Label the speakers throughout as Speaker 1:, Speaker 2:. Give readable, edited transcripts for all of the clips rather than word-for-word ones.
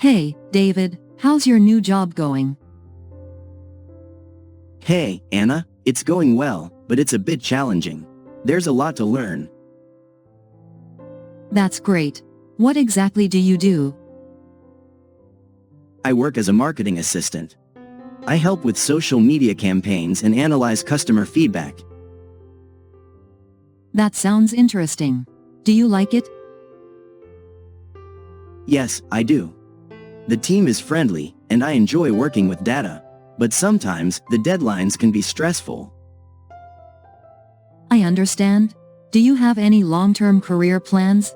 Speaker 1: Hey, David, how's your new job going?
Speaker 2: Hey, Anna, it's going well, but it's a bit challenging. There's a lot to learn.
Speaker 1: That's great. What exactly do you do?
Speaker 2: I work as a marketing assistant. I help with social media campaigns and analyze customer feedback.
Speaker 1: That sounds interesting. Do you like it?
Speaker 2: Yes, I do. The team is friendly, and I enjoy working with data. But sometimes, the deadlines can be stressful.
Speaker 1: I understand. Do you have any long-term career plans?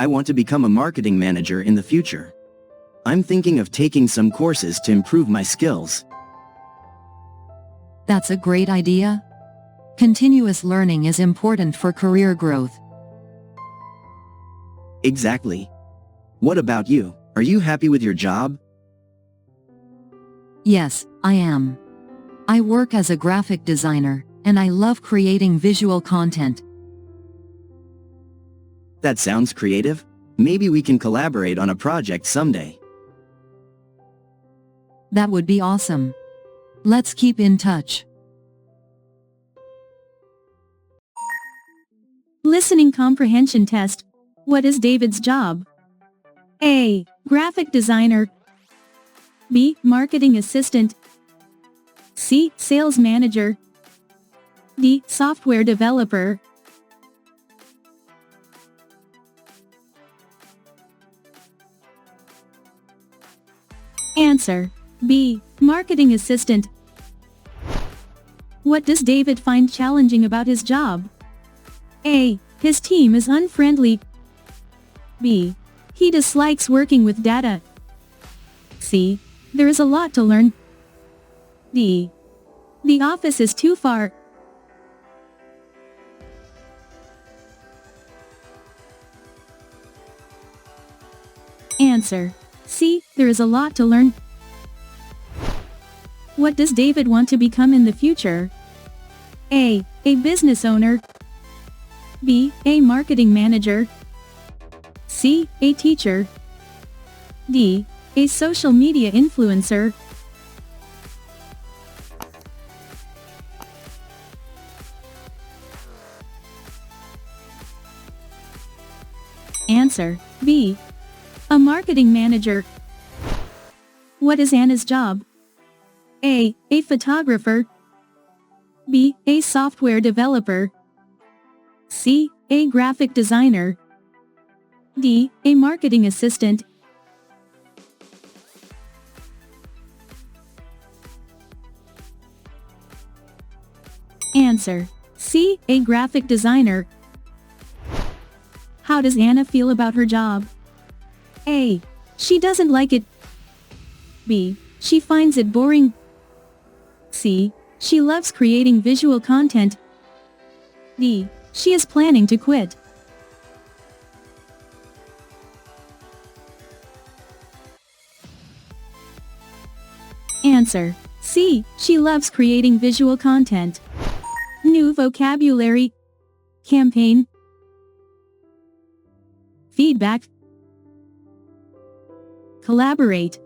Speaker 2: I want to become a marketing manager in the future. I'm thinking of taking some courses to improve my skills.
Speaker 1: That's a great idea. Continuous learning is important for career growth.
Speaker 2: Exactly. What about you? Are you happy with your job?
Speaker 1: Yes, I am. I work as a graphic designer, and I love creating visual content.
Speaker 2: That sounds creative. Maybe we can collaborate on a project someday.
Speaker 1: That would be awesome. Let's keep in touch.
Speaker 3: Listening comprehension test. What is David's job? A. Graphic designer. B. Marketing assistant. C. Sales manager. D. Software developer. Answer. B. Marketing assistant. What does David find challenging about his job? A. His team is unfriendly. B. He dislikes working with data. C. There is a lot to learn. D. The office is too far. Answer. C. There is a lot to learn. What does David want to become in the future? A. A business owner. B. A marketing manager. C. A teacher. D. A social media influencer. Answer. B. A marketing manager. What is Anna's job? A. A photographer. B. A software developer. C. A graphic designer. D. A marketing assistant. Answer. C. A graphic designer. How does Anna feel about her job? A. She doesn't like it. B. She finds it boring. C. She loves creating visual content. D. She is planning to quit. Answer. C. She loves creating visual content. New vocabulary. Campaign. Feedback. Collaborate.